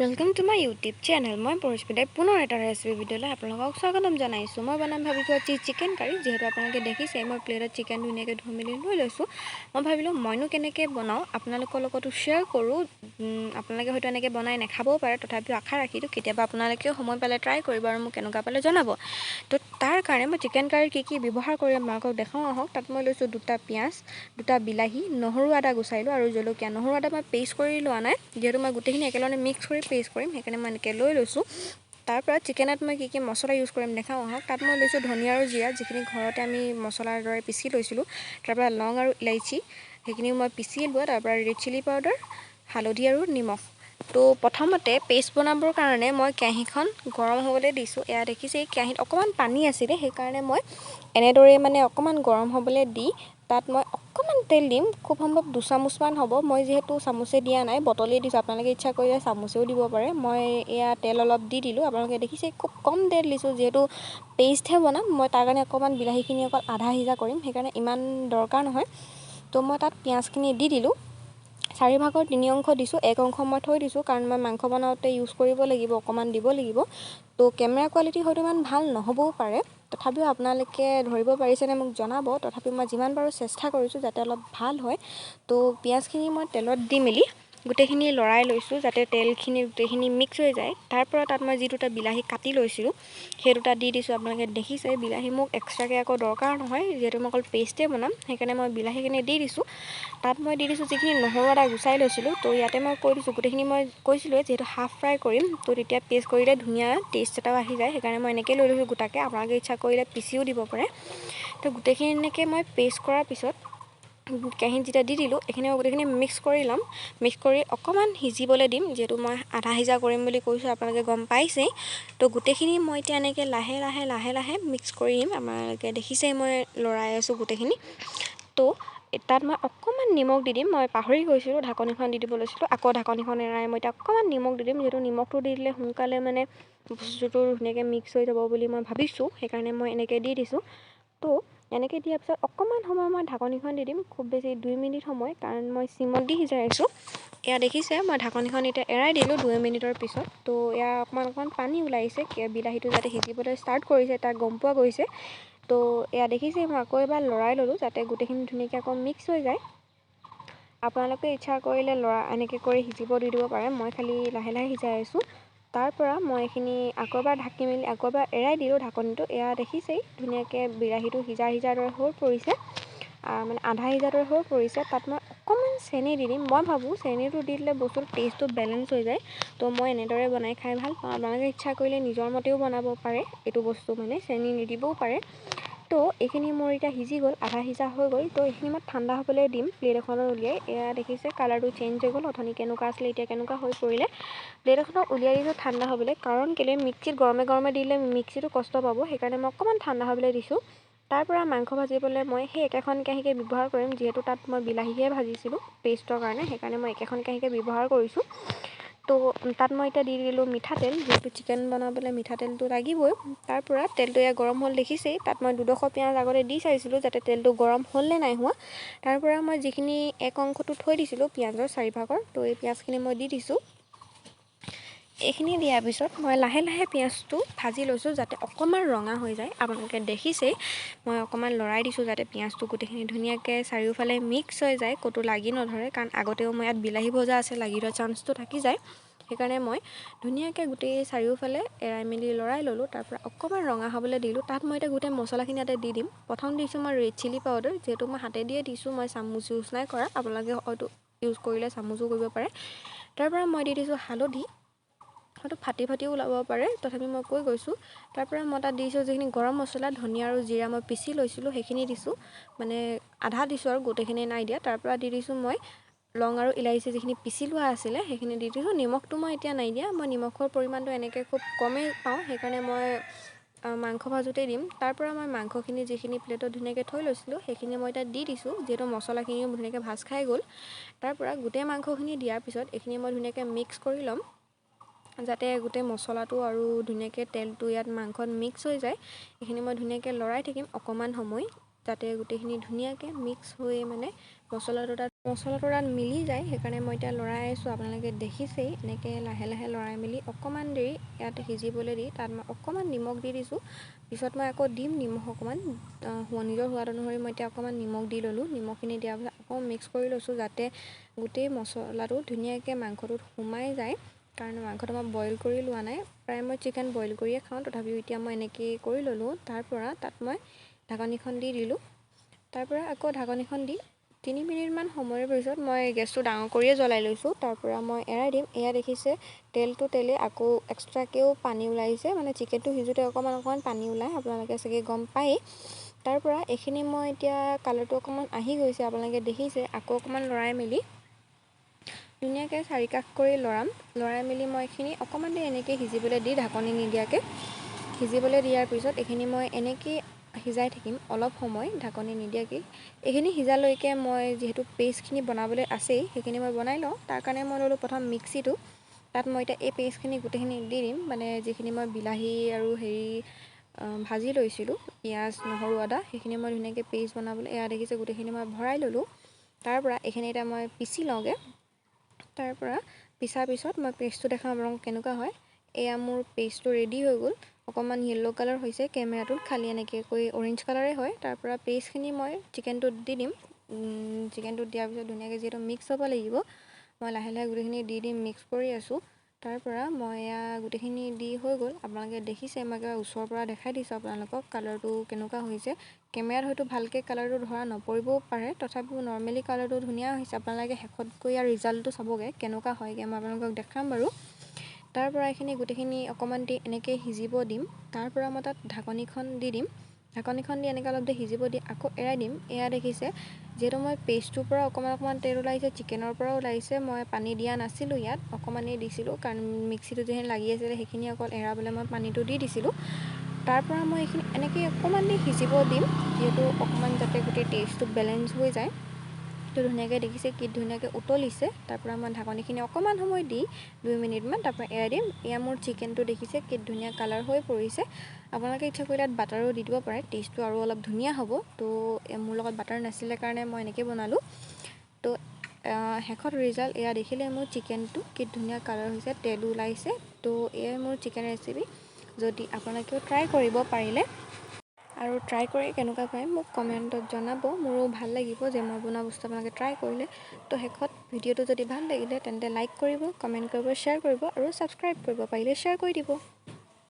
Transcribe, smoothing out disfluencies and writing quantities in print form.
Welcome to my YouTube channel मैं परिस्मिताই पुनः এটা ৰেচিপি ভিডিঅ'লৈ আপোনালোকক স্বাগতম জনাইছোঁ। মই বনাম ভাবিছোঁ আজি চিকেন কাৰী। যেহেতু আপোনালোকে দেখিছে মই প্লেটত চিকেন ধুনীয়াকৈ ধুই মেলি লৈ লৈছোঁ। মই ভাবিলোঁ মইনো কেনেকৈ বনাওঁ আপোনালোকৰ লগতো শ্বেয়াৰ কৰোঁ। আপোনালোকে হয়তো এনেকৈ বনাই নাখাবও পাৰে, তথাপিও আশা ৰাখিছোঁ কেতিয়াবা আপোনালোকেও সময় পালে ট্ৰাই কৰিব আৰু মোক কেনেকুৱা পালে জনাব। তো তাৰ কাৰণে মই চিকেন কাৰীৰ কি ব্যৱহাৰ কৰি আপোনালোকক দেখাওঁ আহক। তাত মই লৈছোঁ 2টা পিঁয়াজ, 2টা বিলাহী, নহৰু আদা গুচাইলোঁ আৰু জলকীয়া। নহৰু আদা মই পেষ্ট কৰি লোৱা নাই, যিহেতু মই গোটেইখিনি একেলগে মিক্স কৰি পেষ্ট কৰিম, সেইকাৰণে মই এনেকৈ লৈ লৈছোঁ। তাৰপৰা চিকেনত মই কি মছলা ইউজ কৰিম দেখাওঁ আহক। তাত মই লৈছোঁ ধনিয়া আৰু জিৰা, যিখিনি ঘৰতে আমি মছলাৰ দৰে পিচি লৈছিলোঁ। তাৰপৰা লং আৰু ইলাইচি, সেইখিনিও মই পিচি লোৱা। তাৰপৰা ৰেড চিলি পাউডাৰ, হালধি আৰু নিমখ। তো প্ৰথমতে পেষ্ট বনাবৰ কাৰণে মই কেৰাহীখন গৰম হ'বলৈ দিছোঁ। এয়া দেখিছে এই কেৰাহীত অকণমান পানী আছিলে, সেইকাৰণে মই এনেদৰে অকণমান গৰম হ'বলৈ দি তাত মই অকণমান তেল দিম, খুব সম্ভৱ 2 চামুচমান হ'ব। মই যিহেতু চামুচে দিয়া নাই, বটলেই দিছোঁ, আপোনালোকে ইচ্ছা কৰিলে চামুচেও দিব পাৰে। মই এয়া তেল অলপ দি দিলোঁ, আপোনালোকে দেখিছে খুব কম তেল দিছোঁ, যিহেতু পেষ্টহে বনাম। মই তাৰ কাৰণে অকণমান বিলাহীখিনি অকল আধা সিজা কৰিম, সেইকাৰণে ইমান দৰকাৰ নহয়। তো মই তাত পিঁয়াজখিনি দি দিলোঁ। 4 ভাগৰ 3 অংশ দিছোঁ, 1 অংশ মই থৈ দিছোঁ, কাৰণ মই মাংস বনাওঁতে ইউজ কৰিব লাগিব, অকণমান দিব লাগিব। তো কেমেৰা কোৱালিটি হয়তো ইমান ভাল নহ'বও পাৰে, তথাপিও আপোনালোকে ধৰিব পাৰিছেনে মোক জনাব। তথাপিও মই যিমান পাৰোঁ চেষ্টা কৰিছোঁ যাতে অলপ ভাল হয়। তো পিঁয়াজখিনি মই তেলত দি মেলি গোটেইখিনি লৰাই লৈছোঁ, যাতে তেলখিনি গোটেইখিনি মিক্স হৈ যায়। তাৰপৰা তাত মই যি 2টা বিলাহী কাটি লৈছিলোঁ, সেই 2টা দি দিছোঁ। আপোনালোকে দেখিছে বিলাহী মোক এক্সট্ৰাকৈ আকৌ দৰকাৰ নহয়, যিহেতু মই অকল পেষ্টে বনাম, সেইকাৰণে মই বিলাহীখিনি দি দিছোঁ। তাত মই দি দিছোঁ যিখিনি নহৰু আদা গুচাই লৈছিলোঁ। তো ইয়াতে মই কৈ দিছোঁ গোটেইখিনি মই কৈছিলোঁ যিহেতু হাফ ফ্ৰাই কৰিম, তো তেতিয়া পেষ্ট কৰিলে ধুনীয়া টেষ্ট এটাও আহি যায়, সেইকাৰণে মই এনেকৈ লৈ লৈছোঁ গোটাকৈ। আপোনালোকে ইচ্ছা কৰিলে পিচিও দিব পাৰে। তো গোটেইখিনি এনেকৈ মই পেষ্ট কৰাৰ পিছত কেৰাহীত যেতিয়া দি দিলোঁ, এইখিনি মই গোটেইখিনি মিক্স কৰি ল'ম। মিক্স কৰি অকণমান সিজিবলৈ দিম, যিহেতু মই আধা সিজা কৰিম বুলি কৈছোঁ, আপোনালোকে গম পাইছেই। তো গোটেইখিনি মই এতিয়া এনেকৈ লাহে লাহে মিক্স কৰিম। আপোনালোকে দেখিছেই মই লৰাই আছোঁ গোটেইখিনি। তো তাত মই অকণমান নিমখ দি দিম, মই পাহৰি গৈছিলোঁ, ঢাকনিখন দি দিব লৈছিলোঁ। আকৌ ঢাকনিখন এৰাই মই এতিয়া অকণমান নিমখ দি দিম, যিহেতু নিমখটো দি দিলে সোনকালে বস্তুটো ধুনীয়াকৈ মিক্স হৈ যাব বুলি মই ভাবিছোঁ, সেইকাৰণে মই এনেকৈ দি দিছোঁ। তো এনেকৈ দিয়াৰ পিছত অকণমান সময় মই ঢাকনিখন দি দিম, খুব বেছি 2 মিনিট সময়, কাৰণ মই চিমত দি সিজাই আছোঁ। এয়া দেখিছে মই ঢাকনিখন এতিয়া এৰাই দিলোঁ 2 মিনিটৰ পিছত। তো এয়া অকণমান পানী ওলাইছে, বিলাহীটো যাতে সিজিবলৈ ষ্টাৰ্ট কৰিছে তাক গম পোৱা গৈছে। তো এয়া দেখিছে মই আকৌ এবাৰ লৰাই ল'লোঁ, যাতে গোটেইখিনি ধুনীয়াকৈ আকৌ মিক্স হৈ যায়। আপোনালোকে ইচ্ছা কৰিলে এনেকৈ কৰি সিজিব দি দিব পাৰে, মই খালি লাহে লাহে সিজাই আছোঁ। তাৰপৰা মই এইখিনি আকৌ এবাৰ ঢাকি মেলি আকৌ এবাৰ এৰাই দিলোঁ ঢাকনিটো। এয়া দেখিছেই ধুনীয়াকৈ বিলাহীটো সিজাৰ দৰে হৈ পৰিছে, আধা সিজাৰ দৰে হৈ পৰিছে। তাত মই অকণমান চেনি দি দিম। মই ভাবোঁ চেনিটো দি দিলে বস্তুৰ টেষ্টটো বেলেঞ্চ হৈ যায়। তো মই এনেদৰে বনাই খাই ভাল পাওঁ। আপোনালোকে ইচ্ছা কৰিলে নিজৰ মতেও বনাব পাৰে, এইটো বস্তু চেনি নিদিবও পাৰে। তো এইখিনি মোৰ এতিয়া সিজি গ'ল, আধা সিজা হৈ গ'ল। তো এইখিনি মই ঠাণ্ডা হ'বলৈ দিম প্লেট এখনত উলিয়াই। এয়া দেখিছে কালাৰটো চেঞ্জ হৈ গ'ল, অথনি কেনেকুৱা আছিলে এতিয়া কেনেকুৱা হৈ পৰিলে। প্লেট এখনত উলিয়াই দিছোঁ ঠাণ্ডা হ'বলৈ, কাৰণ কেলৈ মিক্সিত গৰমে দিলে মিক্সিটো কষ্ট পাব, সেইকাৰণে মই অকণমান ঠাণ্ডা হ'বলৈ দিছোঁ। তাৰপৰা মাংস ভাজিবলৈ মই সেই একেখন কেৰাহীকে ব্যৱহাৰ কৰিম, যিহেতু তাত মই বিলাহীহে ভাজিছিলোঁ পেষ্টৰ কাৰণে, সেইকাৰণে মই একেখন কেৰাহীকে ব্যৱহাৰ কৰিছোঁ। তো তাত মই এতিয়া দি দিলোঁ মিঠাতেল, যিহেতু চিকেন বনাবলৈ মিঠাতেলটো লাগিবই। তাৰপৰা তেলটো এয়া গৰম হ'ল দেখিছেই। তাত মই 2ডোখৰ পিঁয়াজ আগতে দি চাইছিলোঁ যাতে তেলটো গৰম হ'ল নে নাই হোৱা। তাৰপৰা মই যিখিনি 1 অংশটো থৈ দিছিলোঁ পিঁয়াজৰ 4 ভাগৰ, তো এই পিঁয়াজখিনি মই দি দিছোঁ। এইখিনি দিয়াৰ পিছত মই লাহে লাহে পিঁয়াজটো ভাজি লৈছোঁ, যাতে অকণমান ৰঙা হৈ যায়। আপোনালোকে দেখিছেই মই অকণমান লৰাই দিছোঁ, যাতে পিঁয়াজটো গোটেইখিনি ধুনীয়াকৈ চাৰিওফালে মিক্স হৈ যায়, ক'তো লাগি নধৰে, কাৰণ আগতেও মই ইয়াত বিলাহী ভজা আছে, লাগি ধৰা চান্সটো থাকি যায়। সেইকাৰণে মই ধুনীয়াকৈ গোটেই চাৰিওফালে এৰাই মেলি লৰাই ল'লোঁ। তাৰপৰা অকণমান ৰঙা হ'বলৈ দিলোঁ। তাত মই এতিয়া গোটেই মছলাখিনি ইয়াতে দি দিম। প্ৰথম দিছোঁ মই ৰেড চিলি পাউডাৰ, যিহেতু মই হাতে দিয়ে দিছোঁ, মই চামুচ ইউজ নাই কৰা, আপোনালোকে হয়তো ইউজ কৰিলে চামুচো কৰিব পাৰে। তাৰপৰা মই দি দিছোঁ হালধি, হয়তো ফাটিও ওলাব পাৰে, তথাপি মই কৈ গৈছোঁ। তাৰপৰা মই তাত দিছোঁ যিখিনি গৰম মছলা, ধনিয়া আৰু জিৰা মই পিচি লৈছিলোঁ, সেইখিনি দিছোঁ, আধা দিছোঁ আৰু গোটেইখিনি নাই দিয়া। তাৰপৰা দি দিছোঁ মই লং আৰু ইলাইচি যিখিনি পিচি লোৱা আছিলে, সেইখিনি দি দিছোঁ। নিমখটো মই এতিয়া নাই দিয়া, মই নিমখৰ পৰিমাণটো এনেকৈ খুব কমেই পাওঁ, সেইকাৰণে মই মাংস ভাজোঁতেই দিম। তাৰপৰা মই মাংসখিনি যিখিনি প্লেটত ধুনীয়াকৈ থৈ লৈছিলোঁ, সেইখিনি মই এতিয়া দি দিছোঁ, যিহেতু মছলাখিনিও ধুনীয়াকৈ ভাজ খাই গ'ল। তাৰপৰা গোটেই মাংসখিনি দিয়াৰ পিছত এইখিনি মই ধুনীয়াকৈ মিক্স কৰি ল'ম, যাতে গোটেই মছলাটো আৰু ধুনীয়াকৈ তেলটো ইয়াত মাংসত মিক্স হৈ যায়। এইখিনি মই ধুনীয়াকৈ লৰাই থাকিম অকণমান সময়, যাতে গোটেইখিনি ধুনীয়াকৈ মিক্স হৈ মছলাটো তাত মছলাটো তাত মিলি যায়, সেইকাৰণে মই এতিয়া লৰাই আছোঁ। আপোনালোকে দেখিছেই এনেকৈ লাহে লাহে লৰাই মেলি অকণমান দেৰি ইয়াত সিজিবলৈ দি তাত মই অকণমান নিমখ দি দিছোঁ। পিছত মই আকৌ দিম নিমখ অকণমান, নিজৰ সোৱাদ অনুসৰি মই এতিয়া অকণমান নিমখ দি ল'লোঁ। নিমখখিনি দিয়াৰ পিছত আকৌ মিক্স কৰি লৈছোঁ যাতে গোটেই মছলাটো ধুনীয়াকৈ মাংসটোত সোমাই যায়, কাৰণ মাংসটো মই বইল কৰি লোৱা নাই, প্ৰায় মই চিকেন বইল কৰিয়ে খাওঁ। তথাপিও এতিয়া মই এনেকৈ কৰি ল'লোঁ। তাৰপৰা তাত মই ঢাকনিখন দি দিলোঁ। তাৰপৰা আকৌ ঢাকনিখন দি 3 মিনিটমান সময়ৰ পিছত মই গেছটো ডাঙৰ কৰিয়ে জ্বলাই লৈছোঁ। তাৰপৰা মই এৰাই দিম। এয়া দেখিছে তেলে আকৌ এক্সট্ৰাকৈও পানী ওলাইছে, মানে চিকেনটো সিজোঁতে অকণমান পানী ওলায়, আপোনালোকে চাগে গম পায়েই। তাৰপৰা এইখিনি মই এতিয়া কালাৰটো অকণমান আহি গৈছে, আপোনালোকে দেখিছে। আকৌ অকণমান লৰাই মেলি ধুনীয়াকৈ চাৰিকাষ কৰি লৰাই মেলি মই এইখিনি অকণমান দেৰি এনেকৈ সিজিবলৈ দি ঢাকনি নিদিয়াকৈ সিজিবলৈ দিয়াৰ পিছত এইখিনি মই এনেকৈ সিজাই থাকিম অলপ সময় ঢাকনি নিদিয়াকৈ। এইখিনি সিজালৈকে মই যিহেতু পেষ্টখিনি বনাবলৈ আছেই, সেইখিনি মই বনাই লওঁ। তাৰ কাৰণে মই ল'লোঁ প্ৰথম মিক্সিটো। তাত মই এতিয়া এই পেষ্টখিনি গোটেইখিনি দি দিম, মানে যিখিনি মই বিলাহী আৰু ভাজি লৈছিলোঁ, পিঁয়াজ নহৰু আদা, সেইখিনি মই ধুনীয়াকৈ পেষ্ট বনাবলৈ এয়া দেখিছে গোটেইখিনি মই ভৰাই ল'লোঁ। তাৰপৰা এইখিনি এতিয়া মই পিচি লওঁগৈ। তাৰপৰা পিছাৰ পিছত মই পেষ্টটো দেখাম আপোনালোকক কেনেকুৱা হয়। এয়া মোৰ পেষ্টটো ৰেডি হৈ গ'ল। অকণমান য়েল্ল' কালাৰ হৈছে কেমেৰাটোত, খালি এনেকৈ অৰেঞ্জ কালাৰেই হয়। তাৰপৰা পেষ্টখিনি মই চিকেনটোত দি দিম। চিকেনটোত দিয়াৰ পিছত ধুনীয়াকৈ যিহেতু মিক্স হ'ব লাগিব, মই লাহে লাহে গোটেইখিনি দি মিক্স কৰি আছোঁ। তাৰপৰা মই এয়া গোটেইখিনি দি হৈ গ'ল। আপোনালোকে দেখিছে, মই একেবাৰে ওচৰৰ পৰা দেখাই দিছোঁ আপোনালোকক কালাৰটো কেনেকুৱা হৈছে। কেমেৰাত হয়তো ভালকৈ কালাৰটো ধৰা নপৰিবও পাৰে, তথাপিও নৰ্মেলি কালাৰটো ধুনীয়া হৈছে। আপোনালোকে শেষত গৈ ইয়াৰ ৰিজাল্টটো চাবগৈ কেনেকুৱা হয়গৈ, মই আপোনালোকক দেখাম বাৰু। তাৰপৰা এইখিনি গোটেইখিনি অকণমান দি এনেকৈ সিজিব দিম। তাৰপৰা মই তাত ঢাকনিখন দি দিম। ঢাকনিখন দি এনেকৈ অলপ দেৰি সিজিব দি আকৌ এৰাই দিম। এয়া দেখিছে যিহেতু মই পেষ্টটোৰ পৰা অকণমান তেল ওলাইছে, চিকেনৰ পৰাও ওলাইছে, মই পানী দিয়া নাছিলোঁ ইয়াত, অকণমানেই দিছিলোঁ, কাৰণ মিক্সিটো যিখিনি লাগি আছিলে সেইখিনি অকল এৰাবলৈ মই পানীটো দি দিছিলোঁ। তাৰপৰা মই এইখিনি এনেকৈ অকণমান দেৰি সিজিব দিম, যিহেতু অকণমান যাতে গোটেই টেষ্টটো বেলেঞ্চ হৈ যায়। তো ধুনীয়াকৈ দেখিছে কি ধুনীয়াকৈ উতলিছে। তাৰপৰা মই ঢাকনিখিনি অকণমান সময় দি 2 মিনিটমান তাৰপৰা এৰাই দিম। এয়া মোৰ চিকেনটো দেখিছে কি ধুনীয়া কালাৰ হৈ পৰিছে। আপোনালোকে ইচ্ছা কৰিলে ইয়াত বাটাৰো দি দিব পাৰে, টেষ্টটো আৰু অলপ ধুনীয়া হ'ব। তো মোৰ লগত বাটাৰ নাছিলে কাৰণে মই এনেকৈ বনালোঁ। তো শেষত ৰিজাল্ট এয়া দেখিলে মোৰ চিকেনটো কি ধুনীয়া কালাৰ হৈছে, তেলো ওলাইছে। তো এয়াই মোৰ চিকেন ৰেচিপি। যদি আপোনালোকেও ট্ৰাই কৰিব পাৰিলে, আৰু ট্ৰাই কৰি কেনেকুৱা পায় মোক কমেণ্টত জনাব। মোৰো ভাল লাগিব যে মই বনোৱা বস্তু আপোনালোকে ট্ৰাই কৰিলে। তো শেষত ভিডিঅ'টো যদি ভাল লাগিলে তেন্তে লাইক কৰিব, কমেণ্ট কৰিব, শ্বেয়াৰ কৰিব আৰু ছাবস্ক্ৰাইব কৰিব পাৰিলে শ্বেয়াৰ কৰি দিব।